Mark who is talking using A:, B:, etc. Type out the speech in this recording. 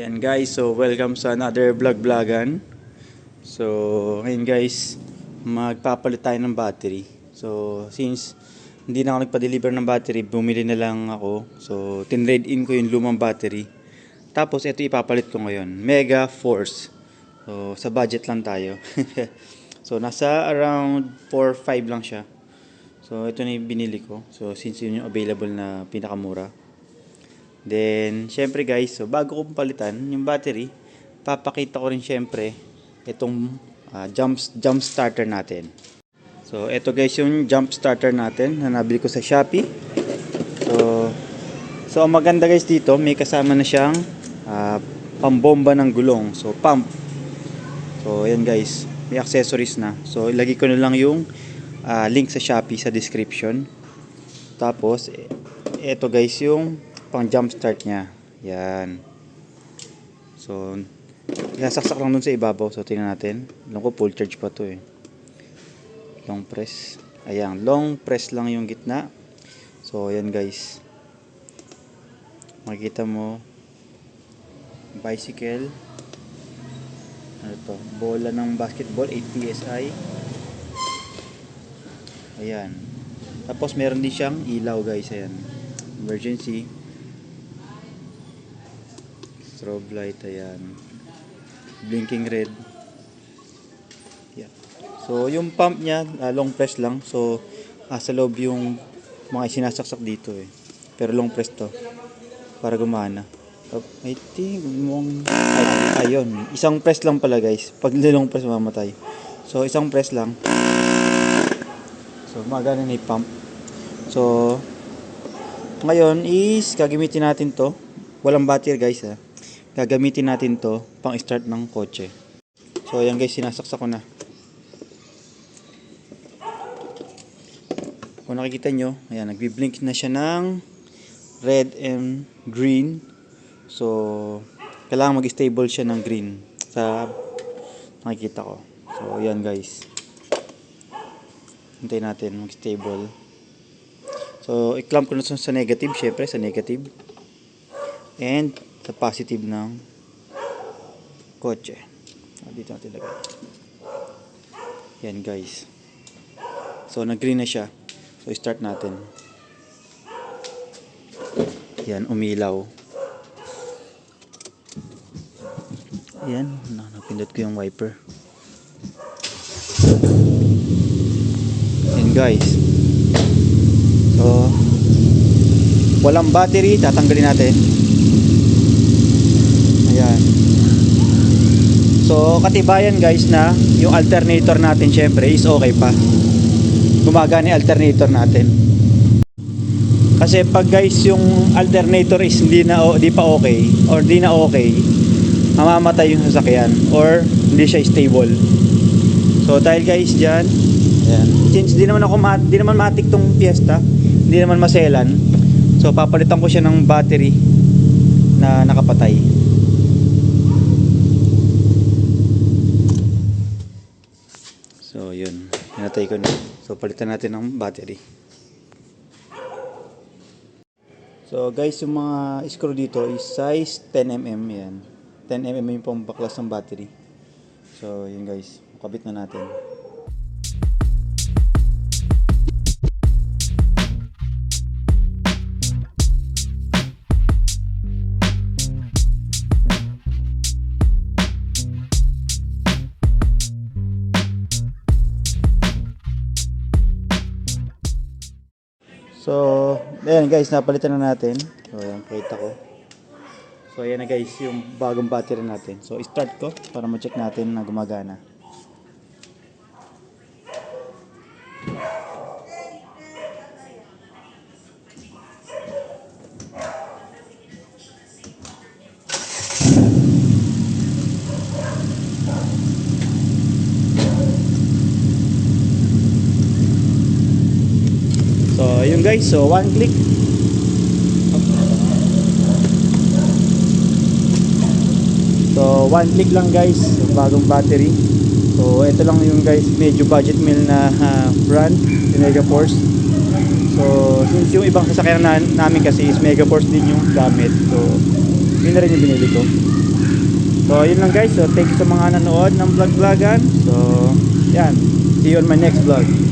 A: Ayan guys, so welcome sa another vlog-vlogan. So ngayon guys, magpapalit tayo ng battery. So since hindi na ako nagpa-deliver ng battery, bumili na lang ako. So tinrade in ko yung lumang battery. Tapos ito ipapalit ko ngayon, Mega Force. So sa budget lang tayo. So nasa around 4-5 lang siya. So ito na yung binili ko. So since yun yung available na pinakamura. Then, syempre guys, so bago ko palitan yung battery, papakita ko rin syempre itong jump starter natin. So, ito guys yung jump starter natin na nabili ko sa Shopee. So ang maganda guys dito, may kasama na siyang pambomba ng gulong. So, pump. So, ayan guys, may accessories na. So, ilagay ko na lang yung link sa Shopee sa description. Tapos, ito guys yung pang jump start niya. Yan. So, sasaksak lang dun sa ibabaw. So, tingnan natin. Alam ko full charge pa to eh. Long press. Ayan. Long press lang yung gitna. So, ayan guys. Makikita mo. Bicycle. Ano to? Bola ng basketball. 8 PSI. Ayan. Tapos, meron din siyang ilaw guys. Ayan. Emergency. Strobe light, ayan. Blinking red. Yeah. So, yung pump niya, long press lang. So, sa loob yung mga sinasaksak dito eh. Pero long press to. Para gumana. I think, ayun. Isang press lang pala guys. Pag long press, mamatay. So, isang press lang. So, magana na yung pump. So, ngayon is, gagamitin natin to. Walang battery guys ha. Gagamitin natin to pang start ng kotse. So ayan guys, sinasaksak ko na. Kung nakikita nyo, ayan, nagbi-blink na siya ng red and green. So kailangan mag-stable siya ng green sa nakikita ko. So ayan guys, hintayin natin mag-stable. So i-clamp ko na sa negative, syempre sa negative, and sa positive ng kotse. Dito natin lagay. Yan guys. So nag-green na siya. So start natin. Yan, umilaw. Yan, napindot ko yung wiper. Yan guys. So walang battery, tatanggalin natin. Ayan. So katibayan guys na yung alternator natin syempre is okay pa. Gumagana yung alternator natin. Kasi pag guys yung alternator is di pa okay or di na okay, mamamatay yung sasakyan or hindi siya stable. So dahil guys diyan, ayan. Since di naman matik tong Fiesta, hindi naman maselan. So papalitan ko siya ng battery na nakapatay. So yun, hinatay ko na. So palitan natin ng battery. So guys, yung mga screw dito is size 10mm yan. 10mm yung pambaklas ng battery. So yun guys, kabit na natin. So, ayan guys, napalitan na natin. So, ayan, pakita ko. So, ayan na guys, yung bagong battery natin. So, start ko para ma-check natin na gumagana. So, ayun guys, so one click. So, one click lang guys, bagong battery. So, ito lang yung guys, medyo budget meal na brand, yung Mega Force. So, since yung ibang sasakyan namin kasi is Mega Force din yung gamit. So, yun na rin yung binili ko. So yun lang guys. So thank you sa mga nanood ng vlog-vlogan. So yan, see you on my next vlog.